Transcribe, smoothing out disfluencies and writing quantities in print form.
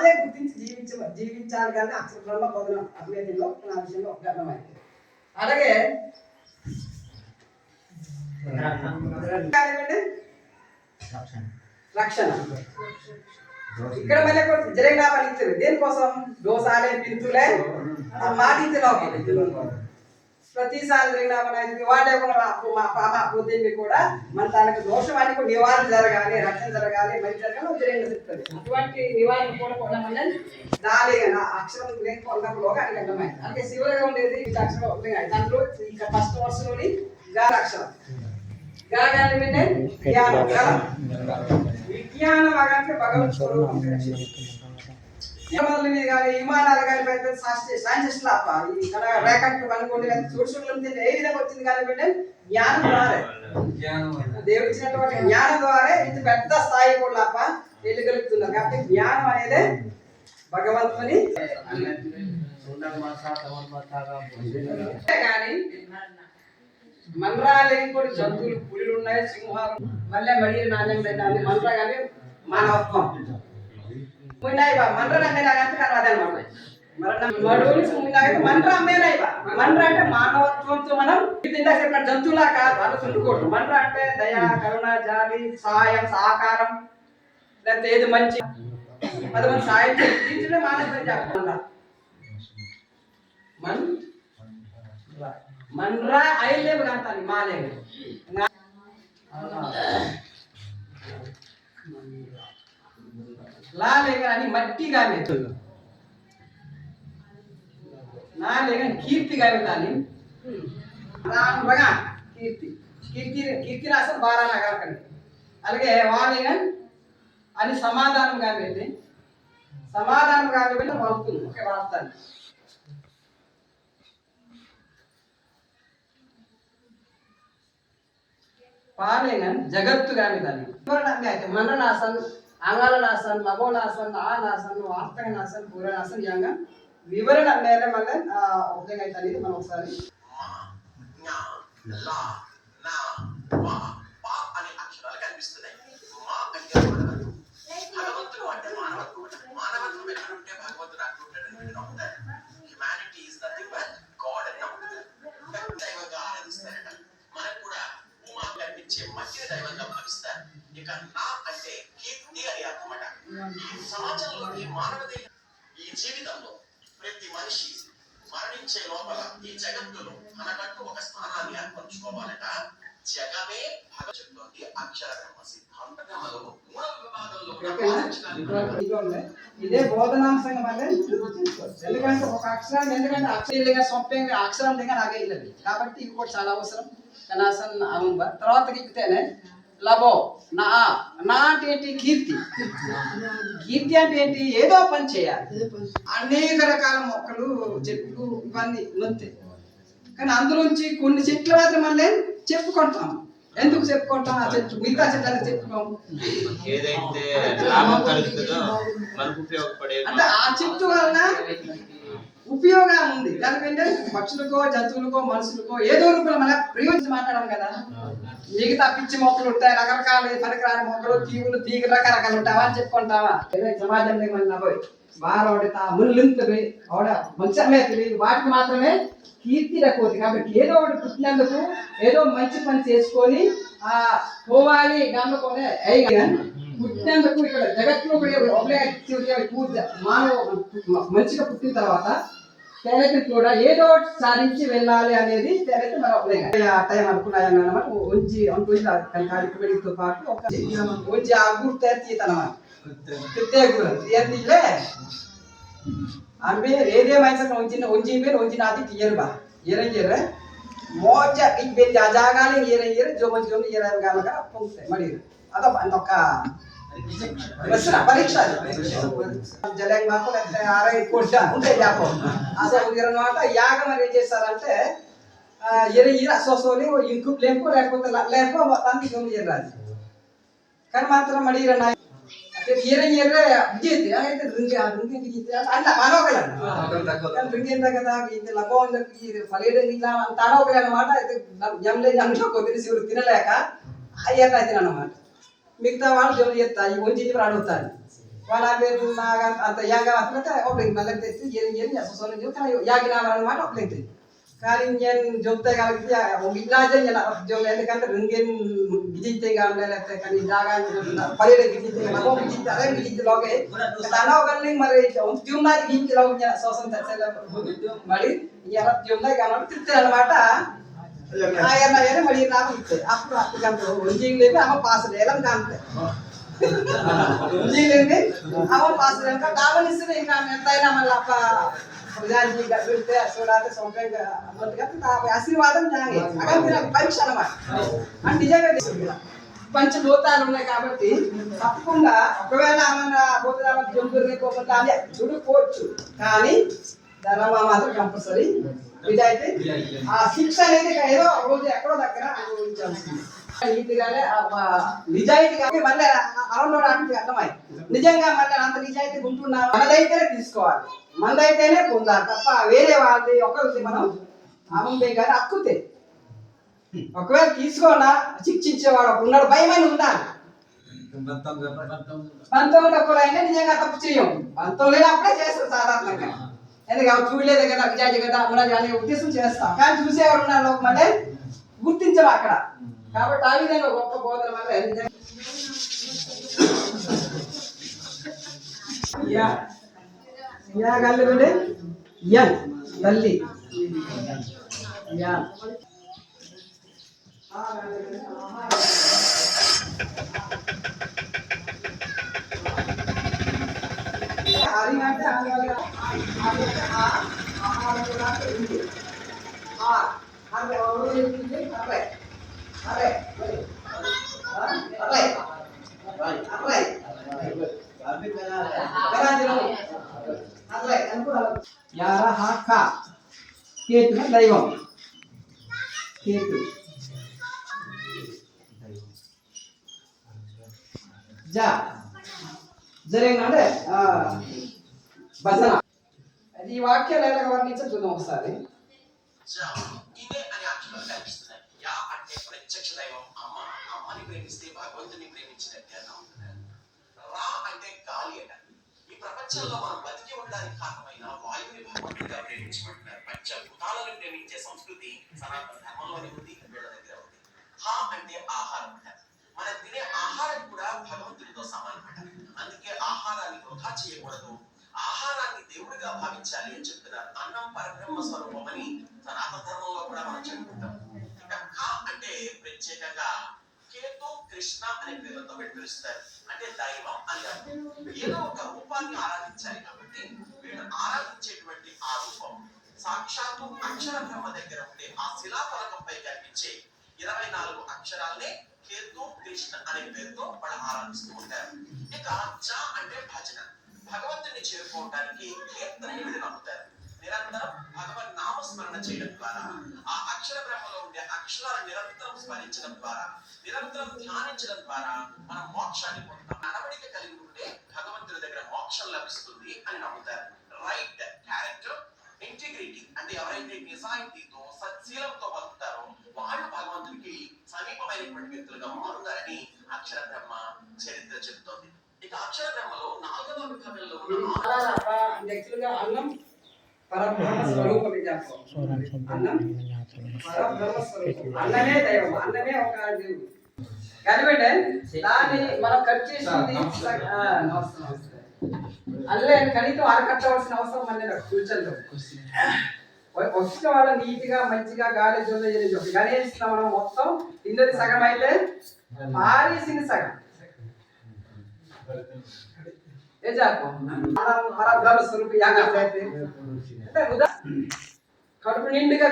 అదే గుర్తించి జీవించాలి కానీ అక్షర బ్రహ్మ బోధన అభివేదిలో నా విషయంలో ఒక అర్థమైంది. అలాగే రక్షణ ఇక్కడ మళ్ళీ జరిగిన పని ఇచ్చారు దేనికోసం దోసాలే పింతులే మాటిలో ప్రతిసారి జరిగిన వాడే మా పాప పొద్దున్నే కూడా మన తనకు దోషం అని కూడా నివారణ జరగాలి, రక్షణ జరగాలి, మంచి జరగాలి జరిగిన చెప్తుంది. అటువంటి నివారణ కూడా కొనమని దాని అక్షరం లేకపోవడంలో అని అర్థమైంది. అంటే శివులుగా ఉండేది ఈ అక్షరం దాంట్లో ఇంకా ఫస్ట్ వర్షంలోని గాలి అక్షరం గాలి విజ్ఞానం అంటే భగవంతుడు కానీ విమానాలు కానీ పెద్ద సైంటిస్టులు రేఖట్లు కనుక్కోండి కానీ చూసుకుంటే ఏ విధంగా వచ్చింది కానీ పెట్టే జ్ఞానం ద్వారా దేవుడు ఇచ్చినటువంటి జ్ఞానం ద్వారా ఇంత పెద్ద స్థాయి కూడా వెళ్ళగలుగుతున్నారు. కాబట్టి జ్ఞానం అనేది భగవంతుని కానీ మంత్రాలు కూడా జంతువులు పులులు ఉన్నాయి, సింహాలు మళ్ళీ మళ్ళీ నాణ్యం మంత్ర కానీ మానవత్వం మంత్ర అంటే మానవత్వంతో మనం చెప్పిన జంతువులా కాదు అనుకుంటుకోవడం. మంత్ర అంటే దయ, కరుణ, జాలి, సహాయం, సహకారం, లేకపోతే ఏది మంచి అది మనం సాయం చేయించడం మానవ చెప్పాలి. మండ్రా ఐలేవు కాంతాను మాలేవు లాలే కానీ మట్టి కానీ నాలే కానీ కీర్తి కానీ దాన్ని కీర్తి కీర్తి కీర్తి రాసం బారా నగరకండి. అలాగే వాళ్ళే కానీ అని సమాధానం కానీ సమాధానం కానీ వెళ్ళి వస్తుంది ఒకే వార్తాన్ని పాలేగన్ జగత్తు కానీ దాన్ని అయితే మండనాసన్, అంగాలనాసన్, నభోనాసన్, ఆనాసన్, వార్తగనాసన్, పూరనాసన్ యంగా వివరణ మేర మళ్ళీ ఉపయోగం అయితే అనేది మనం ఒకసారి సమాజంలోని మానవదే ఈ జీవితంలో ప్రతి మనిషి మరణించే లోపల ఈ జగత్తులో మనకంటూ ఒక స్థానాన్ని ఏర్పరచుకోవాలట. జగమే భగవద్గీతలోని అక్షర బ్రహ్మ సిద్ధాంతంలో 3వ విభాగంలో ఇదే బోధనాంశంగా మళ్ళీ ఎందుకంటే ఒక అక్షరాన్ని ఎందుకంటే అక్షరంగా సొంతంగా అక్షరం దగ్గర నాకే వెళ్ళదు కాబట్టి ఇవి కూడా చాలా అవసరం. కనాసన్ తర్వాత ఇస్తేనే లభో నా నా అంటే ఏంటి కీర్తి. కీర్తి అంటే ఏంటి ఏదో పని చేయాలి. అనేక రకాల మొక్కలు చెట్లు ఇవన్నీ నొత్తాయి కానీ అందులోంచి కొన్ని చెట్లు మాత్రం మళ్ళీ చెప్పుకుంటాం. ఎందుకు చెప్పుకుంటాం? ఆ చెట్లు మిగతా చెట్లని చెప్పుకోం అంటే ఆ చెట్టు వలన ఉపయోగం ఉంది. దానికంటే పక్షులకో, జంతువులకో, మనుషులకో ఏదో రూపంలో మళ్ళీ ప్రయోజనం మాట్లాడాం కదా. మిగతా పిచ్చి మొక్కలు ఉంటాయి, రకరకాల పనికిరాని మొక్కలు, తీగులు, తీగలు రకరకాలు ఉంటావా అని చెప్పుకుంటావా? ఏదో సమాజంలో మన బాగా ముళ్ళుంతవి ఆవిడ మంచి వాటికి మాత్రమే కీర్తి రకోతి. కాబట్టి ఏదో ఒకటి పుట్టినందుకు ఏదో మంచి పని చేసుకొని పోవాలి దాంట్లో పుట్టినందుకు ఇక్కడ జగత్తులో పూజ మానవ మంచిగా పుట్టిన తర్వాత తెరకి కూడా ఏదో సాధించి వెళ్ళాలి అనేది తెరకి టైం అనుకున్నాయన్నమాట. ఉంచి అనుకుంటుతో పాటు ఉంచి ఆ గుర్తు తీతనమాట తీయలే అవి ఏదే మనిషి ఉంచి పేరు ఉంచినది తీయరు బా ఎరయ్యరు మోజ ఆ జాగాలి ఎరయ్యరు జోమని జోమి ఎరగాలగా పొందుతాయి మరి అదో అంతొక్క పరీక్ష జలంగా మాకు ఆరై కోట ఉంటాయి జాపం అసలు అనమాట. యాగం మరి ఏం చేస్తారంటే ఎరయ్యి అసోసోని ఇంకు లేపు లేకపోతే లేకపో మొత్తానికి జోమి ఎర్రాది కానీ మాత్రం మడి ఎర్ర విజేతి అయితే అన్న మనోగలండి కదా ఇది లభో ఫలేడు ఇలా అంత అనోగలు అనమాట. అయితే జమ్లే జమ్లో కొద్దిగా శివుడు తినలేక ఎర్ర తినమాట. మిగతా వాళ్ళు జోలు చేస్తారు ఈ వంచి అడుగుతారు Wala din na at yaga at mata obling malagte yen ya so yo kayo yagi na maran mata obling karin yen jotte gal ya o gidlaje yen jo le kan ringen gidinte gam le te kan jaga pare de gidinte na mo gidinte are gidinte loge tana galling mare on tiumna gidinte loge ya so son tsela mari ya tiumna gam titte anamata ayana yene mari na itte appu appu kan onjing le ama pass lelam kan Jilin awal pas ka dawan isne ka metayna malapa ప్రజాజీ గడితే సోడాతే సొంతంగా అన్నట్టుగా నా ఆశీర్వాదం జాగే అక్కడ మీరు పరీక్ష అన్నమాట అని నిజంగా తీసుకురా పంచ భూతాలు ఉన్నాయి కాబట్టి తప్పకుండా ఒకవేళ మన భూతాల జంతువుల్ని కోపంతో అదే చూడుకోవచ్చు కానీ ధర్మ మాత్రం కంపల్సరీ నిజాయితీ ఆ శిక్ష అనేది ఏదో రోజు ఎక్కడో దగ్గర అనుభవించాల్సింది నీతిగానే నిజాయితీగా మళ్ళీ అరవడానికి అర్థమై నిజంగా మళ్ళీ అంత నిజాయితీ ఉంటున్నా మనదైతేనే తీసుకోవాలి మనదైతేనే పొందాలి తప్ప వేరే వాళ్ళది ఒకరిది మనం అమ్మే కానీ హక్కుతే ఒకవేళ తీసుకోనా శిక్షించేవాడు ఒక ఉన్నాడు భయమైన ఉండాలి పంతొమ్మిది ఒక్కరైనా నిజంగా తప్పు చేయం పంతొమ్మిది లేనప్పుడే చేస్తాం సాధారణంగా ఎందుకంటే చూడలేదు కదా నిజాయితీ కదా ఉన్నది అనే ఉద్దేశం చేస్తాం కానీ చూసేవాడు ఉన్నాడు లోకమంటే గుర్తించవు అక్కడ కాబట్టి ఆ విధంగా గొప్ప బోధన వల్ల యా గల్లి బిడ్డ యన్ గల్లి యా హరి అంటే అరే అరే అరే అరే యారా హాక కేతు దైవం కేతు జా జరిగిన అంటే భజన అది ఈ వాక్యాలు ఎలా వర్ణించో చూద్దాం ఒకసారి ఇదే అనే అక్షరాలు కనిపిస్తున్నాయి యా అంటే ప్రత్యక్ష దైవం అమ్మ అమ్మని ప్రేమిస్తే భగవంతుని ప్రేమించినట్టే అంటున్నారు రా అంటే గాలి అట ఈ ప్రపంచంలో మనం బతికి ఉండడానికి కారణమైన వాయువుని భగవంతుడిగా ప్రేమించమంటున్నారు పంచభూతాలను ప్రేమించే సంస్కృతి సనాతన ధర్మంలోనే ఉంది వీళ్ళ దగ్గర ఉంది హా అంటే ఆహారం అంటారు మనం తినే ఆహారం కూడా భగవంతుడితో సమానం అంటారు అందుకే ఆహారాన్ని వృధా చేయకూడదు ఆహారాన్ని దేవుడిగా భావించాలి అని చెప్తున్నారు అన్నం పరబ్రహ్మ స్వరూపం అని సనాతన ధర్మంలో కూడా మనం చెప్పుకుంటాం ఇక ఖ అంటే ప్రత్యేకంగా కేతు కృష్ణ అనే పేర్లతో పిలుస్తారు అంటే దైవం అని అర్థం ఏదో ఒక రూపాన్ని ఆరాధించాలి కాబట్టి వీళ్ళు ఆరాధించేటువంటి ఆ రూపం సాక్షాత్తు అక్షర బ్రహ్మ దగ్గర ఉండే ఆ శిలాఫలకంపై కనిపించే 24 అక్షరాలనే కేతు కృష్ణ అనే పేరుతో వాళ్ళు ఆరాధిస్తూ ఉంటారు ఇక జ అంటే భజన భగవంతుని చేరుకోవడానికి కీర్తనని వీళ్ళు నమ్ముతారు నిరంతరం భగవన్ నామస్మరణ చేయడం ద్వారా ఆ అక్షర బ్రహ్మలో ఉండే అక్షరాలను నిరంతరం స్మరించడం ద్వారా నిరంతరం ధ్యానించడం ద్వారా మనం మోక్షాన్ని పొందుతాం నడవడిక కలిగి ఉంటే భగవంతుడి దగ్గర మోక్షం లభిస్తుంది అని నమ్ముతారు రైట్ క్యారెక్టర్ ఇంటిగ్రిటీ అంటే ఎవరైతే నిజాయితీతో సత్శీలంతో బతుకుతారో వాళ్ళు భగవంతుడికి సమీపమైనటువంటి వ్యక్తులుగా మారుతారని అక్షర బ్రహ్మ చరిత్ర చెబుతోంది ఇక అక్షర బ్రహ్మలో 4వ విభాగంలో ఉన్న అన్నం పరబ్రహ్మ స్వరూపం అన్నం పరబ్రహ్మ స్వరూపం అన్నమే దైవం అన్నమే ఒక దేవుడు కనిపెట్టే దాన్ని మనం కట్ చేసింది అల్లే కనీసం అరకట్టవలసిన అవసరం అనేది ఫ్యూచర్లో వచ్చిన వాళ్ళ నీట్గా మంచిగా గాలి జొల్ల గణేష్ మనం మొత్తం ఇందరి సగం అయితే పారేసింది సగం ఏ జాకు పరబ్రహ్మ స్వరూపి యాగా కడుపు నిండుగా